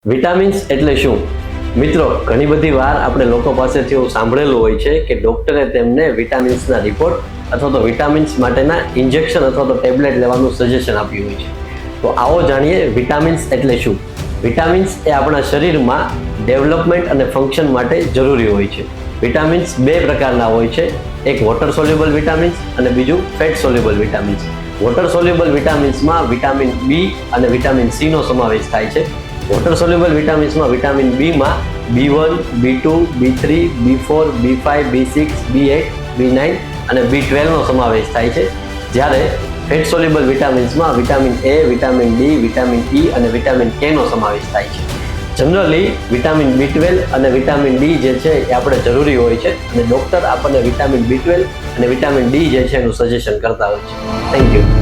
Vitamins એટલે શું? મિત્રો, ઘણી બધી વાર આપણે લોકો પાસેથી એવું સાંભળેલું હોય છે કે ડોક્ટરે તેમને વિટામિન્સના રિપોર્ટ અથવા તો વિટામિન્સ માટેના ઇન્જેક્શન અથવા તો ટેબ્લેટ લેવાનું સજેશન આપ્યું હોય છે. તો આવો જાણીએ વિટામિન્સ એટલે શું. વિટામિન્સ એ આપણા શરીરમાં ડેવલપમેન્ટ અને ફંક્શન માટે જરૂરી હોય છે. વિટામિન્સ બે પ્રકારના હોય છે, એક વોટર સોલ્યુબલ વિટામિન્સ અને બીજું fat soluble vitamins. Water soluble વિટામિન્સમાં વિટામિન બી અને વિટામિન સી નો સમાવેશ થાય છે. વોટર સોલ્યુબલ વિટામિન્સમાં વિટામિન બીમાં B1, B2, B3, B4, B5, B6, B8, B9 અને B12 નો સમાવેશ થાય છે. જ્યારે ફેટ સોલ્યુબલ વિટામિન્સમાં vitamin A, vitamin D, vitamin E અને વિટામિન કે નો સમાવેશ થાય છે. જનરલી વિટામિન B12 અને વિટામિન ડી જે છે એ આપણે જરૂરી હોય છે અને ડોક્ટર આપણને વિટામિન B12 અને વિટામિન ડી જે છે એનું સજેશન કરતા હોય છે. Thank you.